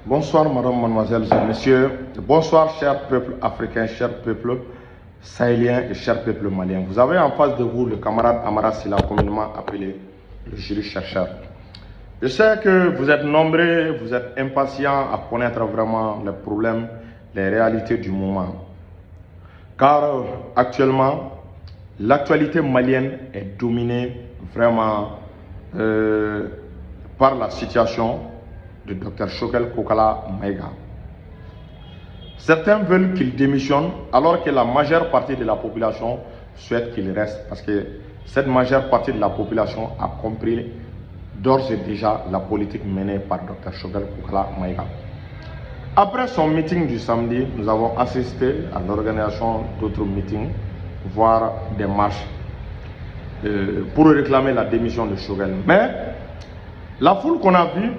Bonsoir, madame, mademoiselles et messieurs. Bonsoir, chers peuples africains, chers peuples sahéliens et chers peuples maliens. Vous avez en face de vous le camarade Amara Sylla, communément appelé le jury chercheur. Je sais que vous êtes nombreux, vous êtes impatients à connaître vraiment les problèmes, les réalités du moment. Car actuellement, l'actualité malienne est dominée vraiment par la situation de Dr Choguel Kokala Maïga. Certains veulent qu'il démissionne alors que la majeure partie de la population souhaite qu'il reste parce que cette majeure partie de la population a compris d'ores et déjà la politique menée par Dr Choguel Kokala Maïga. Après son meeting du samedi, nous avons assisté à l'organisation d'autres meetings, voire des marches pour réclamer la démission de Choguel. Mais la foule qu'on a vue,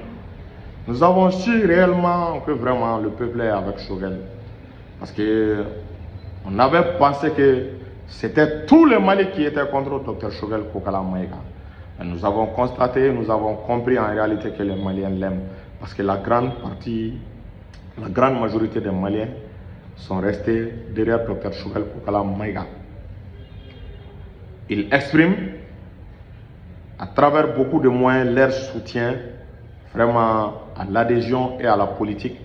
nous avons su réellement que vraiment le peuple est avec Choguel. Parce qu'on avait pensé que c'était tous les Mali qui étaient contre Dr Choguel Kokala Maïga. Nous avons constaté, nous avons compris en réalité que les Maliens l'aiment. Parce que la grande majorité des Maliens sont restés derrière Dr Choguel Kokala Maïga. Ils expriment à travers beaucoup de moyens leur soutien vraiment à l'adhésion et à la politique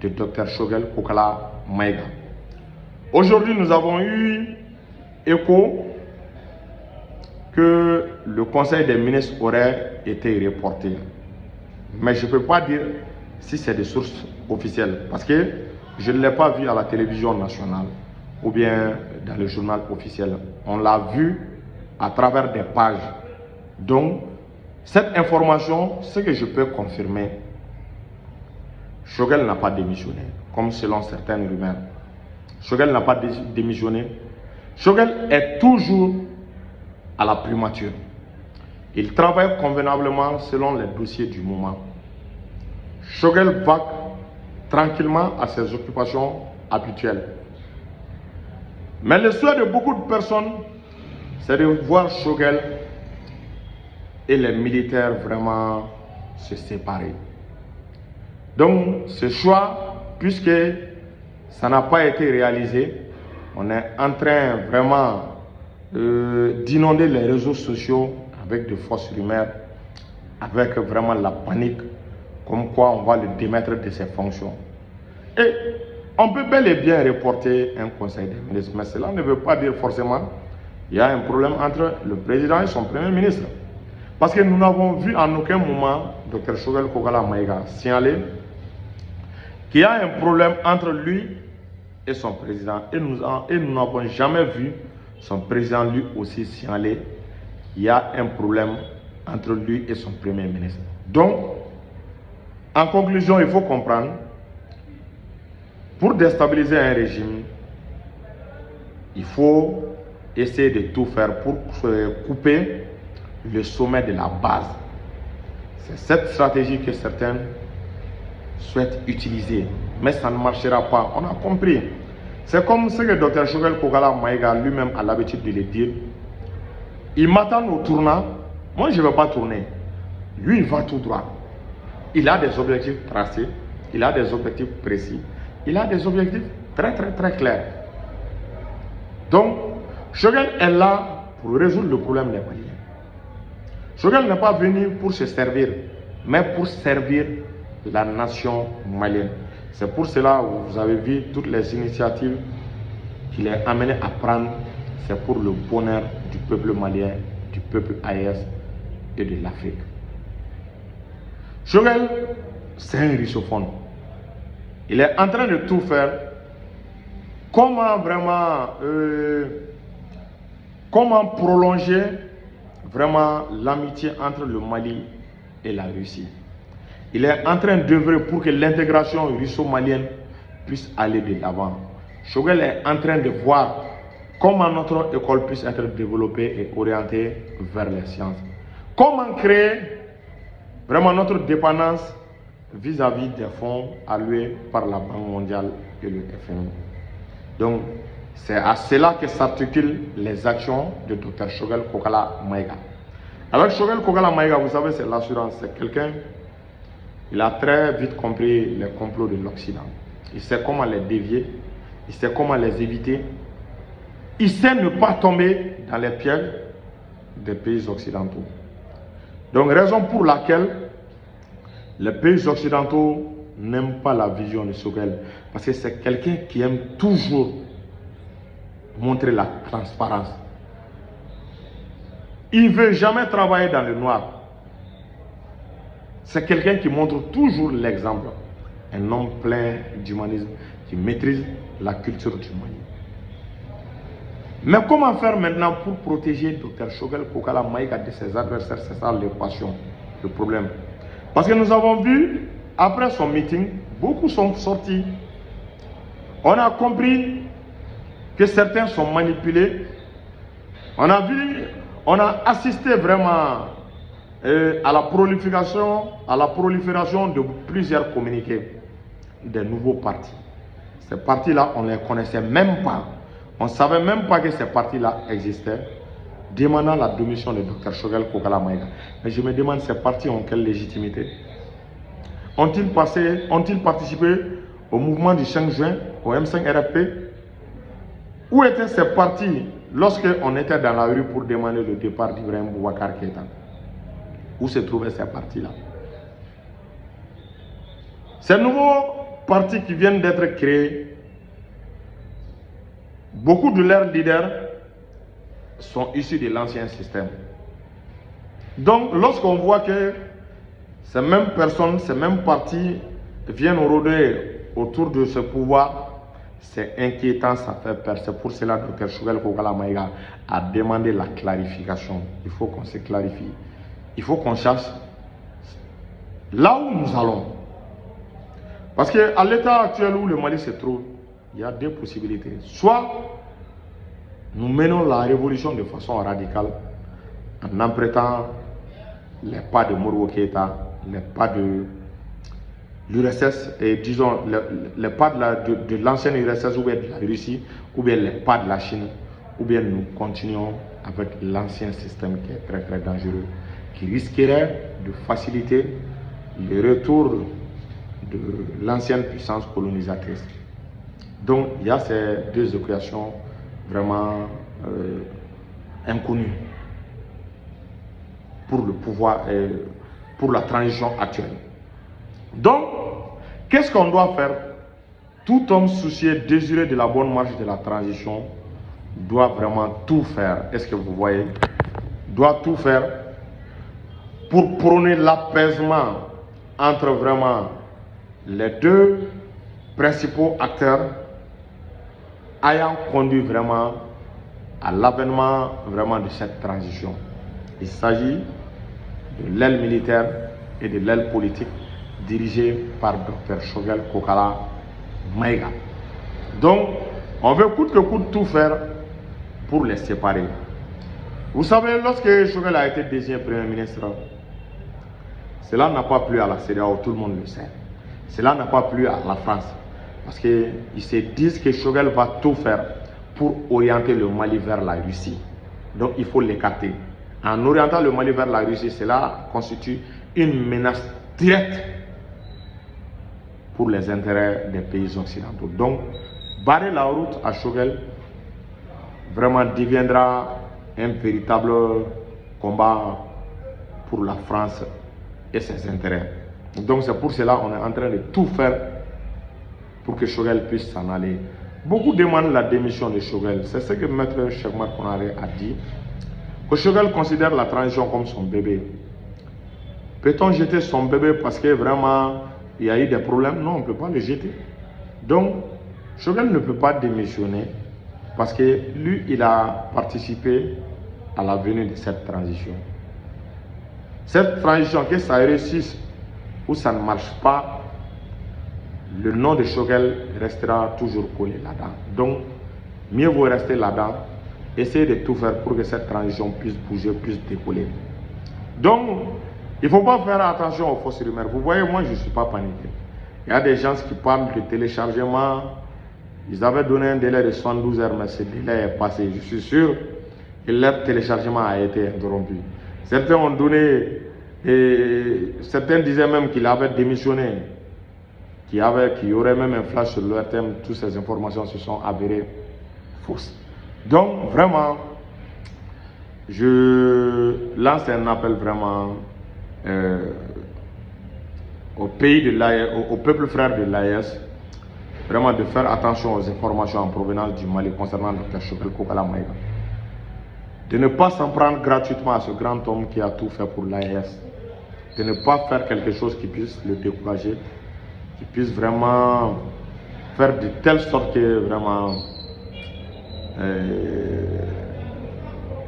de Dr Choguel Kokala Maïga. Aujourd'hui, nous avons eu écho que le Conseil des ministres aurait été reporté. Mais je ne peux pas dire si c'est des sources officielles, parce que je ne l'ai pas vu à la télévision nationale ou bien dans le journal officiel. On l'a vu à travers des pages. Donc, cette information, ce que je peux confirmer, Choguel n'a pas démissionné, comme selon certaines rumeurs. Choguel n'a pas démissionné. Choguel est toujours à la primature. Il travaille convenablement selon les dossiers du moment. Choguel va tranquillement à ses occupations habituelles. Mais le souhait de beaucoup de personnes, c'est de voir Choguel et les militaires vraiment se séparer. Donc ce choix, puisque ça n'a pas été réalisé, on est en train vraiment d'inonder les réseaux sociaux avec de fausses rumeurs, avec vraiment la panique, comme quoi on va le démettre de ses fonctions. Et on peut bel et bien reporter un conseil des ministres, mais cela ne veut pas dire forcément qu'il y a un problème entre le président et son premier ministre. Parce que nous n'avons vu en aucun moment Dr Choguel Kokala Maïga signaler qu'il y a un problème entre lui et son président. Et nous n'avons jamais vu son président lui aussi signaler qu'il y a un problème entre lui et son premier ministre. Donc, en conclusion, il faut comprendre, pour déstabiliser un régime, il faut essayer de tout faire pour couper le sommet de la base. C'est cette stratégie que certains souhaitent utiliser, mais ça ne marchera pas. On a compris. C'est comme ce que Dr Choguel Kokala Maïga lui-même a l'habitude de le dire. Il m'attend au tournant. Moi, je ne vais pas tourner. Lui, il va tout droit. Il a des objectifs tracés. Il a des objectifs précis. Il a des objectifs très clairs. Donc, Choguel est là pour résoudre le problème des Maliens. Choguel n'est pas venu pour se servir, mais pour servir la nation malienne. C'est pour cela que vous avez vu toutes les initiatives qu'il est amené à prendre. C'est pour le bonheur du peuple malien, du peuple AES et de l'Afrique. Choguel, c'est un russophone. Il est en train de tout faire. Comment vraiment comment prolonger vraiment l'amitié entre le Mali et la Russie. Il est en train d'œuvrer pour que l'intégration russo-malienne puisse aller de l'avant. Choguel est en train de voir comment notre école puisse être développée et orientée vers les sciences. Comment créer vraiment notre dépendance vis-à-vis des fonds alloués par la Banque mondiale et le FMI. Donc, c'est à cela que s'articulent les actions de Dr Choguel Kokala Maïga. Avec Choguel Kokala Maïga, vous savez, c'est l'assurance. C'est quelqu'un Il a très vite compris les complots de l'Occident. Il sait comment les dévier, il sait comment les éviter. Il sait ne pas tomber dans les pièges des pays occidentaux. Donc, raison pour laquelle les pays occidentaux n'aiment pas la vision de Choguel. Parce que c'est quelqu'un qui aime toujours montrer la transparence. Il ne veut jamais travailler dans le noir. C'est quelqu'un qui montre toujours l'exemple. Un homme plein d'humanisme qui maîtrise la culture du Mali. Mais comment faire maintenant pour protéger Dr Choguel Kokala Maïga de ses adversaires? C'est ça l'équation, le problème. Parce que nous avons vu, après son meeting, beaucoup sont sortis. On a compris que certains sont manipulés. On a assisté vraiment à la prolifération de plusieurs communiqués des nouveaux partis. Ces partis-là, on ne les connaissait même pas. On ne savait même pas que ces partis-là existaient, demandant la démission de Dr Choguel Kokala Maïga. Mais je me demande, ces partis ont quelle légitimité? Ont-ils participé au mouvement du 5 juin, au M5 RFP? Où étaient ces partis lorsqu'on était dans la rue pour demander le départ d'Ibrahim Boubacar Keïta? Où se trouvaient ces partis-là? Ces nouveaux partis qui viennent d'être créés, beaucoup de leurs leaders sont issus de l'ancien système. Donc, lorsqu'on voit que ces mêmes personnes, ces mêmes partis viennent rôder autour de ce pouvoir, c'est inquiétant, ça fait peur. C'est pour cela que Dr Choguel Kokala Maïga a demandé la clarification. Il faut qu'on se clarifie. Il faut qu'on cherche là où nous allons. Parce qu'à l'état actuel où le Mali se trouve, il y a deux possibilités. Soit nous menons la révolution de façon radicale en empruntant les pas de Modibo Keïta, les pas de l'URSS, et disons les pas de l'ancienne URSS ou bien de la Russie, ou bien les pas de la Chine, ou bien nous continuons avec l'ancien système qui est très très dangereux, qui risquerait de faciliter le retour de l'ancienne puissance colonisatrice. Donc il y a ces deux équations vraiment inconnues pour le pouvoir et pour la transition actuelle. Donc, qu'est-ce qu'on doit faire? Tout homme soucieux, désireux de la bonne marche de la transition doit vraiment tout faire. Est-ce que vous voyez? Doit tout faire pour prôner l'apaisement entre vraiment les deux principaux acteurs ayant conduit vraiment à l'avènement vraiment de cette transition. Il s'agit de l'aile militaire et de l'aile politique dirigée par Dr Choguel Kokala Maïga. Donc, on veut coûte que coûte tout faire pour les séparer. Vous savez, lorsque Choguel a été désigné Premier ministre, cela n'a pas plu à la CEDEAO, tout le monde le sait. Cela n'a pas plu à la France. Parce qu'ils se disent que Choguel va tout faire pour orienter le Mali vers la Russie. Donc il faut l'écarter. En orientant le Mali vers la Russie, cela constitue une menace directe pour les intérêts des pays occidentaux. Donc, barrer la route à Choguel vraiment deviendra un véritable combat pour la France et ses intérêts. Donc c'est pour cela qu'on est en train de tout faire pour que Choguel puisse s'en aller. Beaucoup demandent la démission de Choguel. C'est ce que Maître Cheikh Oumar Konaré a dit. Que Choguel considère la transition comme son bébé. Peut-on jeter son bébé parce que vraiment il y a eu des problèmes? Non, on ne peut pas le jeter. Donc, Choguel ne peut pas démissionner parce que lui, il a participé à la venue de cette transition. Cette transition, que ça réussisse ou ça ne marche pas, le nom de Choguel restera toujours collé là-dedans. Donc, mieux vaut rester là-dedans, essayer de tout faire pour que cette transition puisse bouger, puisse décoller. Donc, il ne faut pas faire attention aux fausses rumeurs. Vous voyez, moi, je ne suis pas paniqué. Il y a des gens qui parlent de téléchargement. Ils avaient donné un délai de 72 heures, mais ce délai est passé. Je suis sûr que leur téléchargement a été interrompu. Certains ont donné Et certains disaient même qu'il avait démissionné, qu'il y aurait même un flash sur leur thème. Toutes ces informations se sont avérées fausses. Donc vraiment, je lance un appel vraiment au pays de l'AES, au peuple frère de l'AES, vraiment de faire attention aux informations en provenance du Mali concernant le Dr Choguel Kokala Maïga. De ne pas s'en prendre gratuitement à ce grand homme qui a tout fait pour l'AES. De ne pas faire quelque chose qui puisse le décourager, qui puisse vraiment faire de telle sorte que vraiment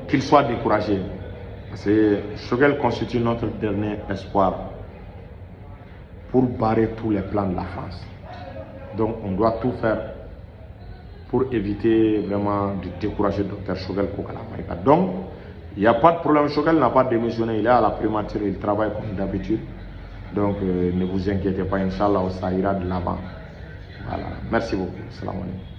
qu'il soit découragé. Parce que Choguel constitue notre dernier espoir pour barrer tous les plans de la France. Donc on doit tout faire pour éviter vraiment de décourager le Dr Choguel Kokala Maïga. Donc il n'y a pas de problème, Choguel n'a pas démissionné, il est à la primature, il travaille comme d'habitude. Donc ne vous inquiétez pas, Inch'Allah, ça ira de l'avant. Voilà, merci beaucoup. Salam alaikum.